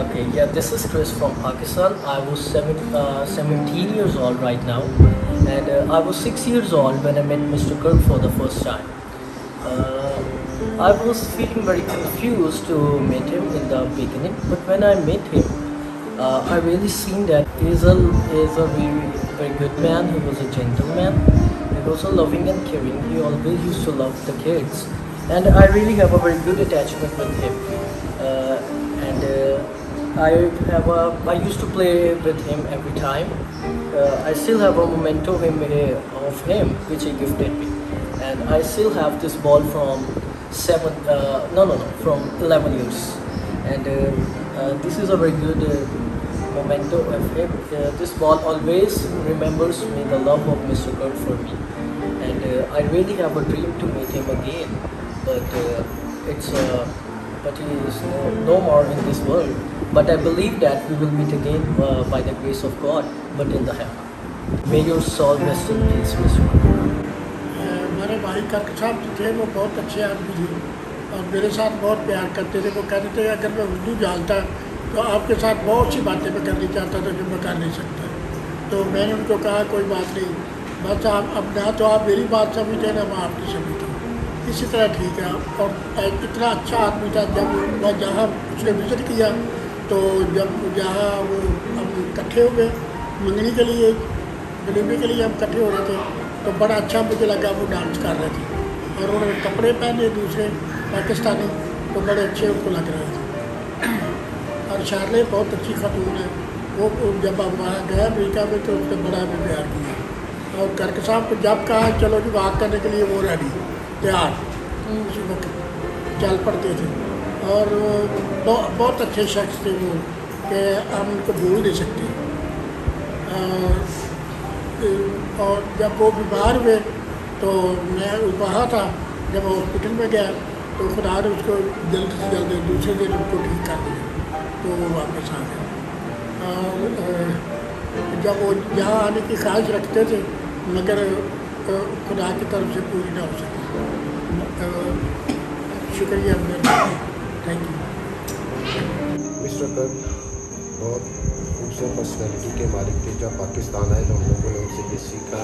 Okay, yeah, this is Chris from Pakistan. I was 17 years old right now, and I was 6 years old when I met Mr. Kirk for the first time. I was feeling very confused to meet him in the beginning, but when I met him, I really seen that is a very good man. He was a gentleman. He was a loving and caring. He always used to love the kids, and I really have a very good attachment with him. And I used to play with him every time. I still have a memento of him which he gifted me, and I still have this ball from from 11 years, and this is a very good memento of him. This ball always remembers me the love of Mr. Kurt for me, and I really have a dream to meet him again, but it's but he is no more in this world. But I believe that we will meet again by the grace of God, but in the heaven. May your soul rest in peace, Mr. Kurt. मेरे भाई कर्क साहब जो थे वो बहुत अच्छे आदमी थे और मेरे साथ बहुत प्यार करते थे। वो कहते थे अगर मैं उर्दू जानता तो आपके साथ बहुत सी बातें मैं करनी चाहता था जो मैं कर नहीं सकता। तो मैंने उनको कहा कोई बात नहीं, बस आप अब ना तो आप मेरी बात समझते ना मैं आपकी समझता हूँ, इसी तरह ठीक है। और इतना अच्छा आदमी था, जब मैं जहाँ उसने विज़िट किया तो जब जहाँ वो हम इकट्ठे हो गए मंगनी के लिए, डिलीवरी के लिए हम इकट्ठे हो रहे थे, तो बड़ा अच्छा मुझे लगा। वो डांस कर रहे थे और उन्होंने कपड़े पहने दूसरे पाकिस्तानी, तो बड़े अच्छे उनको लग रहे थे। और शार्ले बहुत अच्छी खातून है। वो जब हम वहाँ गए अमेरिका में तो उसने बड़ा हमें प्यार किया। और कर्क साहब को जब कहा चलो जी बात करने के लिए वो रेडी तैयार, उसी वक्त चल पड़ते थे। और बहुत अच्छे शख्स थे वो कि हम उनको भूल नहीं सकते। और जब वो बीमार हुए तो मैं वहाँ था, जब वो हॉस्पिटल में गया तो खुदा ने उसको जल्द से जल्द दूसरे दिन उनको ठीक कर दिया, तो वो वापस आ गया। और जब वो यहाँ आने की ख्वाहिश रखते थे मगर खुदा की तरफ से पूरी ना हो सकी। शुक्रिया, थैंक यू। मिस्टर कर्क बहुत खूबसूरत पर्सनैलिटी के मालिक थे। जब पाकिस्तान आए तो हम लोगों ने उनसे ये सीखा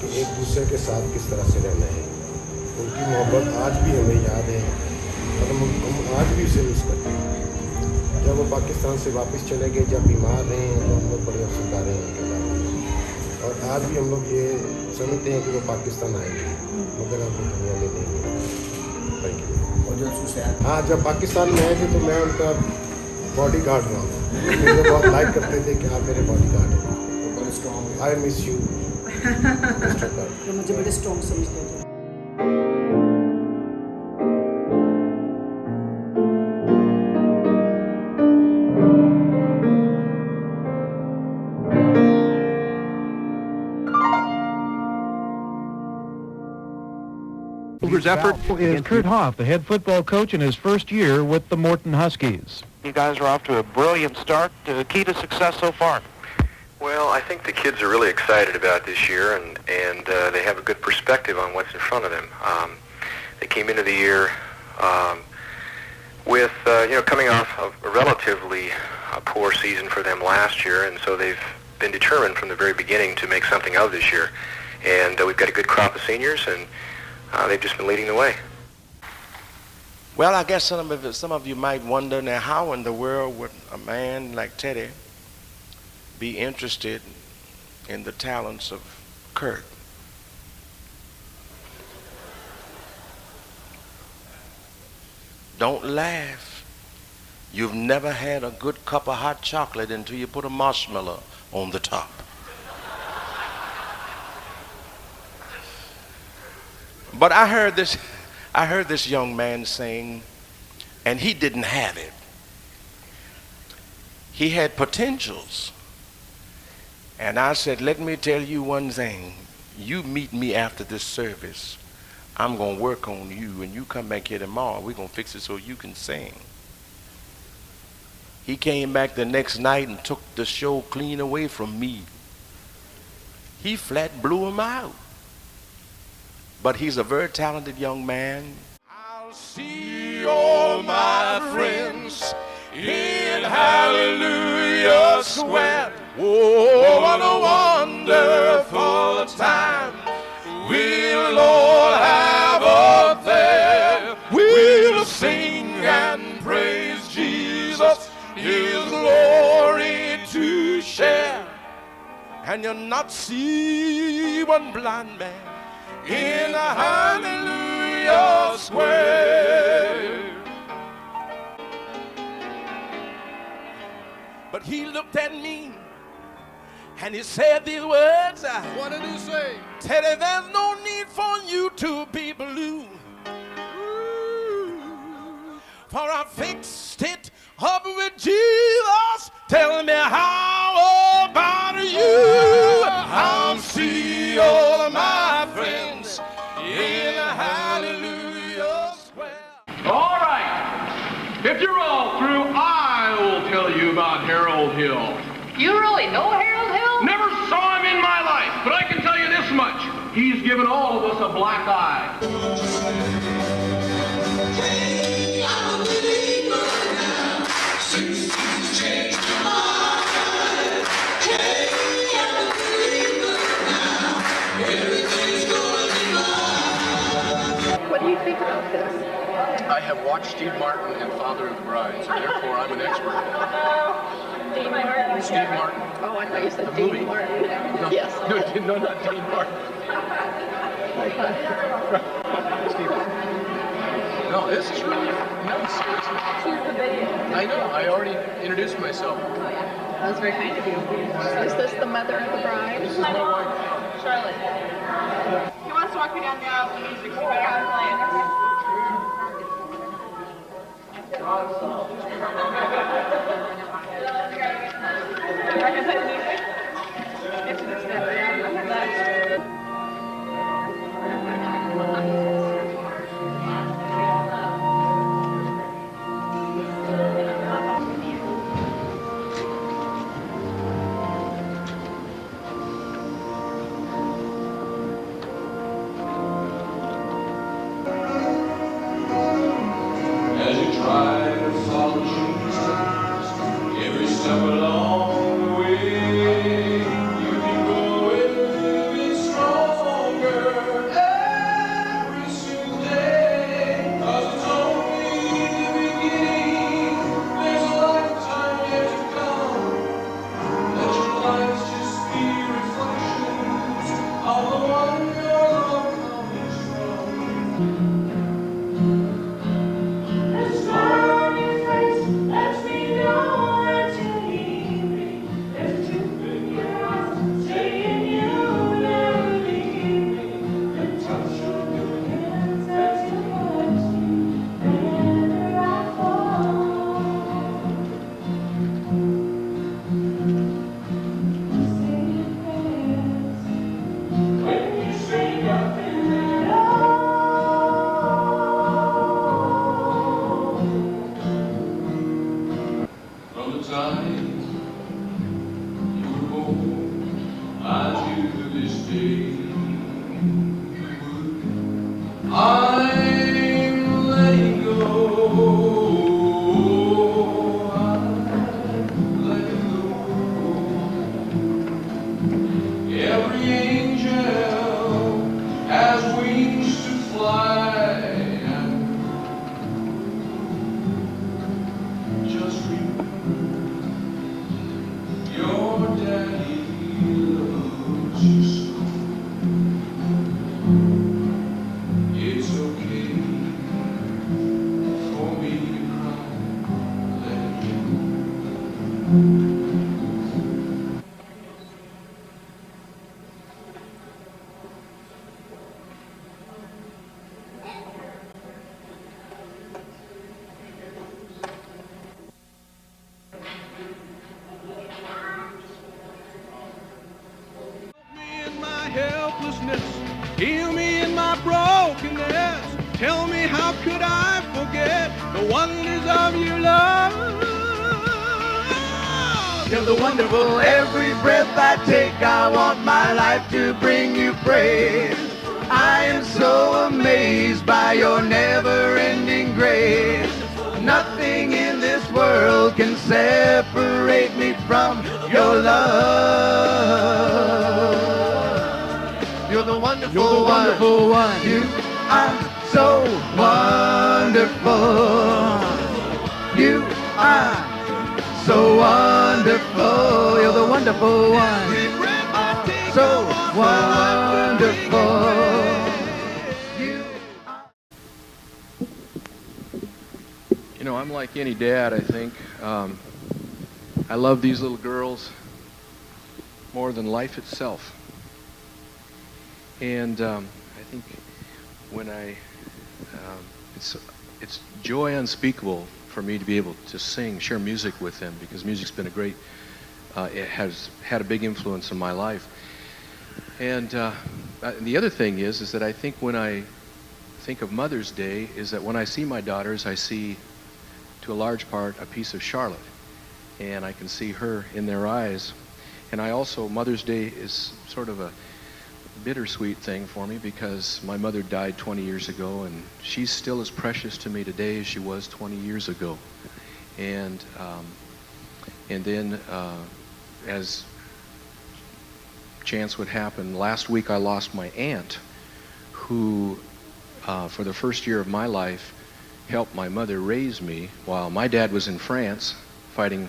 कि एक दूसरे के साथ किस तरह से रहना है। उनकी मोहब्बत आज भी हमें याद है और हम आज भी उसे मिस करते हैं। जब वो पाकिस्तान से वापस चले गए, जब बीमार रहे हैं, तो हम लोग बड़े अफसोसदार हैं उनके बारे में। और आज भी हम लोग ये समझते हैं कि वो पाकिस्तान आएंगे, मगर अब वो दुनिया में नहीं है। हाँ, जब पाकिस्तान में आए थे तो मैं उनका बॉडी गार्ड रहा हूँ। मुझे बहुत लाइक करते थे कि आप मेरे बॉडी गार्ड हैं। आई मिस यू मिस्टर कर्क। मुझे बड़े स्ट्रॉन्ग समझते थे। Cougar's effort is Kurt Hoff, the head football coach in his first year with the Morton Huskies. You guys are off to a brilliant start. Key to success so far? Well, I think the kids are really excited about this year, and they have a good perspective on what's in front of them. They came into the year with, coming off of a relatively poor season for them last year, and so they've been determined from the very beginning to make something of this year. And we've got a good crop of seniors, and they've just been leading the way. Well, I guess some of you might wonder now, how in the world would a man like Teddy be interested in the talents of Kirk? Don't laugh. You've never had a good cup of hot chocolate until you put a marshmallow on the top. But I heard this young man sing, and he didn't have it. He had potentials. And I said, let me tell you one thing. You meet me after this service. I'm going to work on you, and you come back here tomorrow. We're going to fix it so you can sing. He came back the next night and took the show clean away from me. He flat blew him out. But he's a very talented young man. I'll see all my friends in Hallelujah Square. Oh, what a wonderful time we'll all have up there. We'll sing and praise Jesus, His glory to share. And you'll not see one blind man in a Hallelujah Square. But he looked at me and he said these words. What did he say? Teddy, there's no need for you to be blue. For I fixed it up with Jesus. Tell me, how about you? I'll see all of my friends in a Hallelujah Square. All right. If you're all through, I will tell you about Harold Hill. You really know Harold Hill? Never saw him in my life, but I can tell you this much. He's given all of us a black eye. Hey, I'm a believer now. Since Jesus changed my life. Hey, I'm a believer now. Everything's gonna be mine. What do you think about this? I have watched Steve Martin and Father of the Bride, so therefore I'm an expert. Steve Martin. Steve Martin. Oh, I thought you said The Dean movie. Martin. No, Yes. no, not Dean Martin. Steve Martin. No, this is really, no, seriously. He's the video. I know, I already introduced myself. That was very kind of you. Is this the mother of the bride? This is my wife. Charlotte. He wants to walk me down the aisle with the music, so you gotta play it. I can put music. It's the step. As you try to follow Jesus, every step along the way, you can go living stronger every single day. 'Cause it's only the beginning. There's a lifetime yet to come. Let your lives just be reflections of the one your love comes from. From the time you were born unto this day, I'm letting go. I'm letting go. Every angel has wings to fly. Just remember, your daddy loves you so. It's okay for me to cry. Let it go. Me in my helplessness, heal me in my brokenness. Tell me, how could I forget the wonders of your love? You're the wonderful, every breath I take, I want my life to bring you praise. I am so amazed by your never-ending grace. Nothing in this world can satisfy. one. You are so wonderful. You are so wonderful. You're the wonderful one. So wonderful. You know, I'm like any dad, I think. I love these little girls more than life itself. And I think when it's joy unspeakable for me to be able to share music with them, because music's been it has had a big influence in my life. And the other thing is that I think when I think of Mother's Day is that when I see my daughters, I see to a large part a piece of Charlotte, and I can see her in their eyes. And I also, Mother's Day is sort of a bittersweet thing for me because my mother died 20 years ago, and she's still as precious to me today as she was 20 years ago. And then as chance would happen, last week I lost my aunt, who for the first year of my life helped my mother raise me while my dad was in France fighting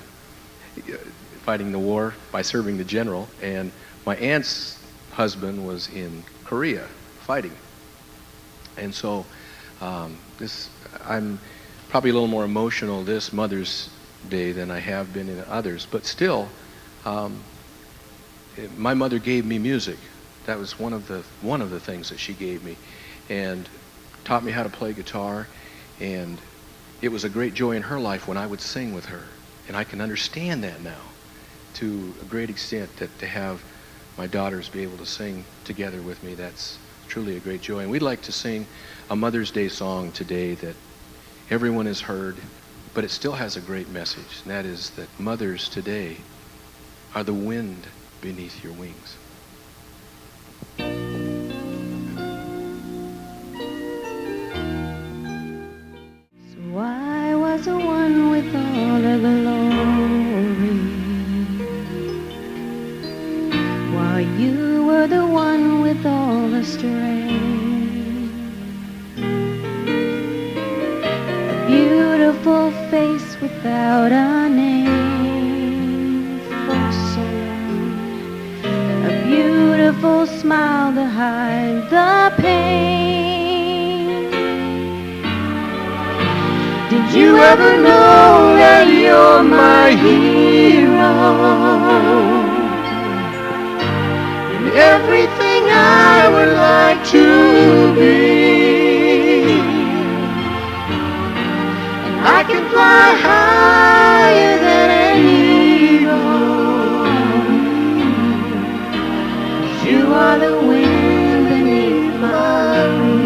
the war by serving the general, and my aunt's husband was in Korea fighting. And so I'm probably a little more emotional this Mother's Day than I have been in others, but still, my mother gave me music. That was one of the things that she gave me, and taught me how to play guitar. And it was a great joy in her life when I would sing with her, and I can understand that now to a great extent, that to have my daughters be able to sing together with me, that's truly a great joy. And we'd like to sing a Mother's Day song today that everyone has heard, but it still has a great message, and that is that mothers today are the wind beneath your wings. So I was the one with all the glory, while you were the one with all the strength. A beautiful face without a name for so long. A beautiful smile to hide the pain. Did you ever know that you're my hero? Everything I would like to be, and I can fly higher than an eagle, 'cause you are the wind beneath my wings.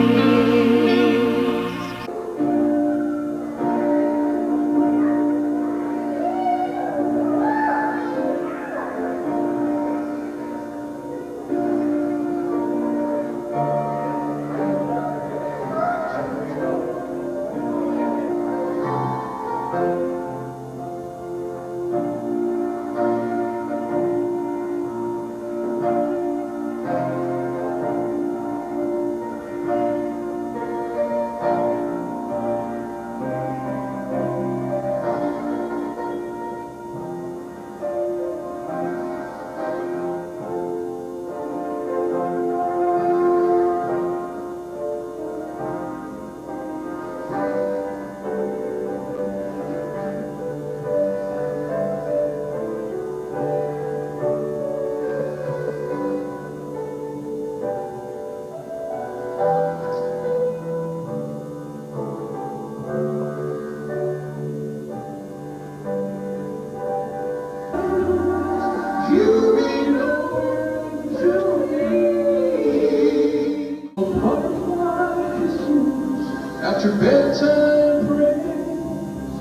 After bedtime prayer,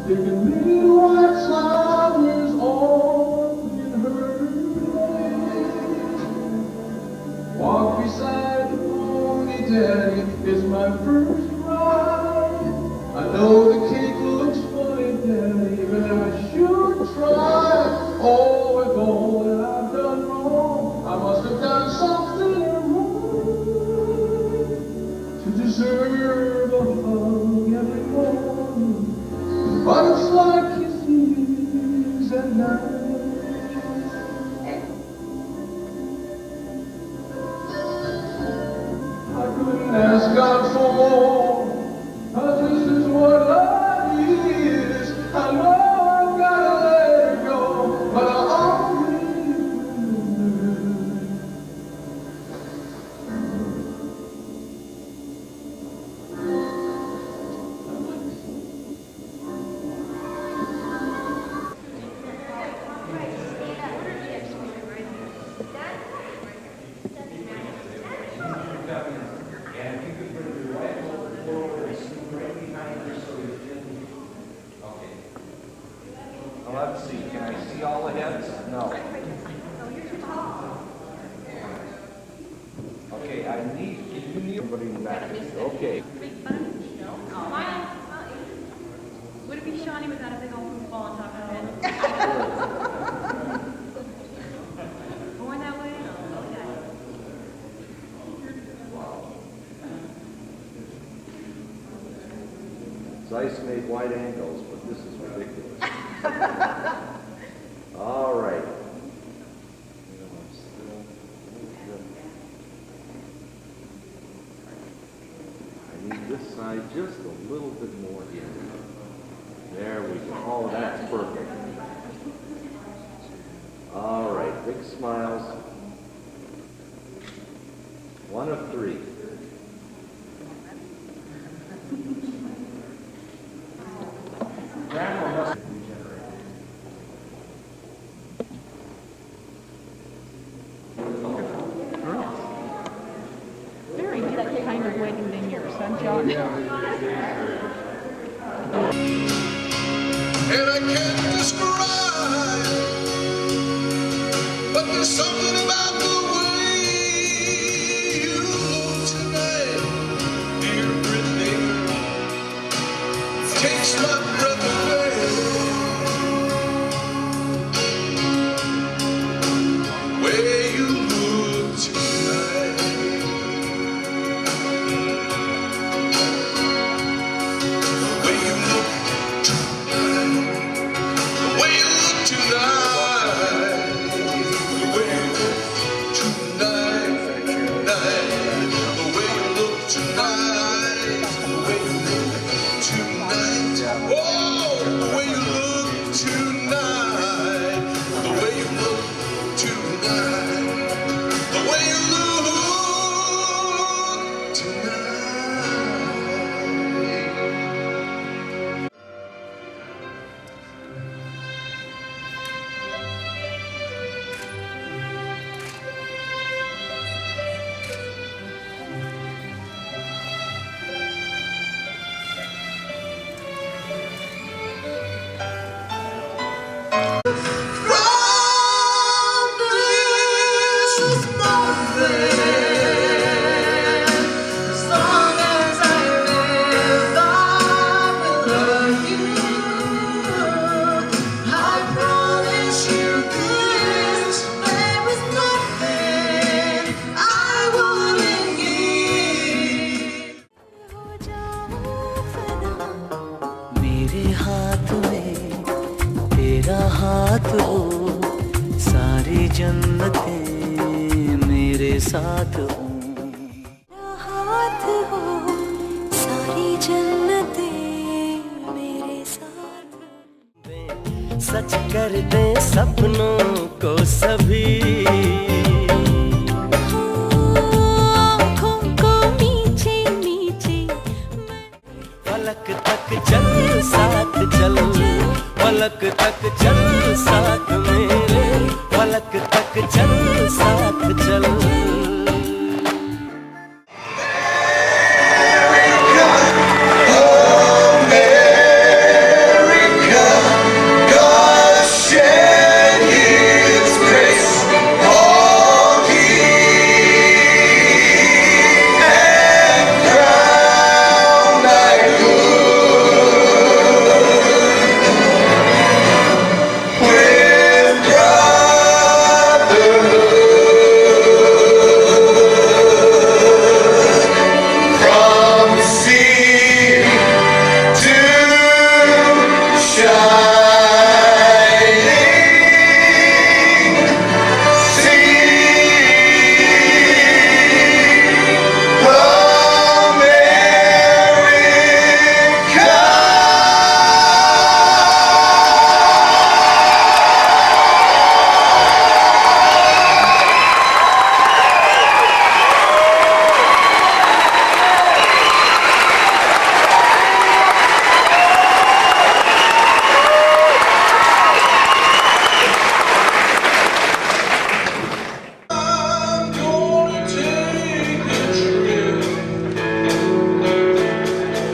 sticking little white flowers on in her bed. Walk beside the pony, Daddy, is my first ride. I know the cake looks funny, Daddy, but I sure tried. Oh, with all that I've done wrong, I must have done something wrong. let's see. Can I see all the heads? No. Okay, I need, you need everybody in the back. Okay. Would it be Shawnee without a big old football on top of her head? Going that way? Okay. Zeiss made wide angles, but this is ridiculous. All right. I need this side just a little bit more here. There we go. Oh, that's perfect. All right, big smiles. One of three. Grandma must regenerate. Very different kind of wedding than yours, huh, John? And I can't describe, but there's something about the way you look tonight, dear Brittany, takes my breath away. Way you look tonight, the way you look tonight. The way you look tonight, the way you look tonight, the way you look tonight, the way you look tonight, oh, the way you look tonight, the way you look tonight, the way you look tonight. मेरे हाथ में तेरा हाथ हो, सारी जन्नतें मेरे साथ हो। हाथ हो, सारी जन्नतें मेरे साथ। सच कर दे सपनों को सभी, आँखों को नीचे नीचे पलक तक चल साथ चल, पलक तक चल साथ मेरे, पलक तक चल साथ चल।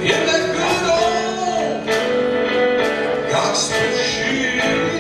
In that good old gospel shit.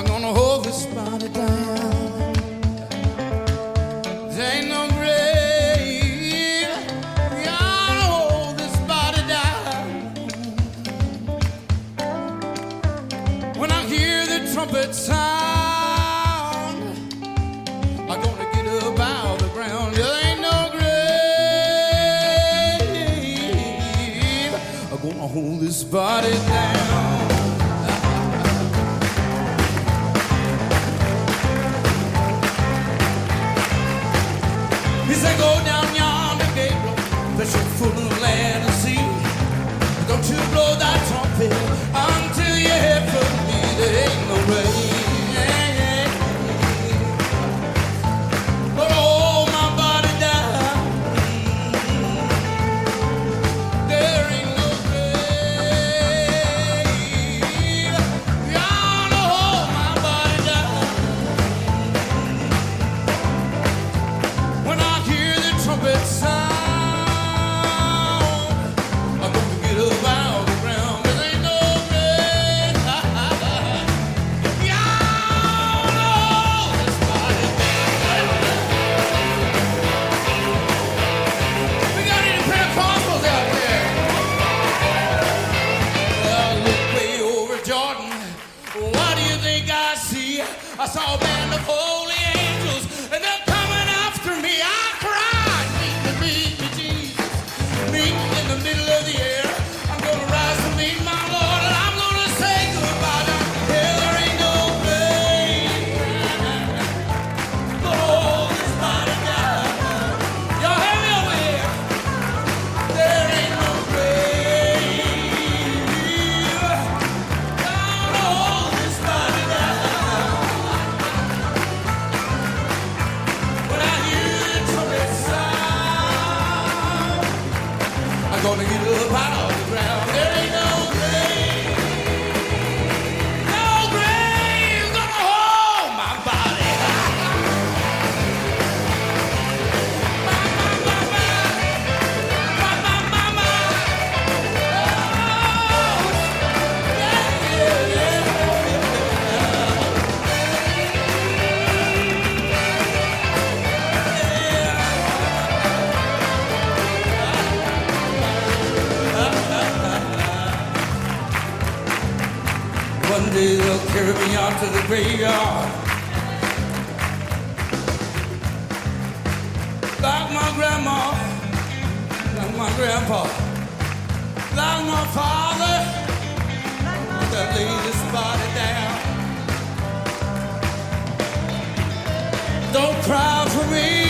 I'm gonna hold this body down. There ain't no grave. Gonna hold this body down. When I hear the trumpet sound, I'm gonna get up out of the ground. There ain't no grave. I'm gonna hold this body down. He said, go down yonder, Gabriel, that you're full of land and sea. Don't you blow that trumpet until you hear from me. There ain't no rain. Gonna hold my body down. There ain't no grave. Gonna hold my body down. When I hear the trumpet sound, I'm gonna get up out of the ground. There ain't no grave. Y'all know this body. We got any Pentecostals out there? Well, I look way over Jordan. What do you think I see? I saw a band of holy angels, and they're coming after me. I cried, meet me, Jesus. Meet me in the middle of the air. I'm gonna rise to meet my Lord, and I'm gonna say goodbye down here. There ain't no grave. Gonna hold this body down. Y'all hear me over here? There ain't no grave. Gonna hold this body down. When I hear the trumpet sound, I'm gonna get up out of the ground. There ain't no grave. No grave gonna hold my body. One day they'll carry me out to the graveyard, like my grandma, like my grandpa, like my father, that laid this body down. Don't cry for me.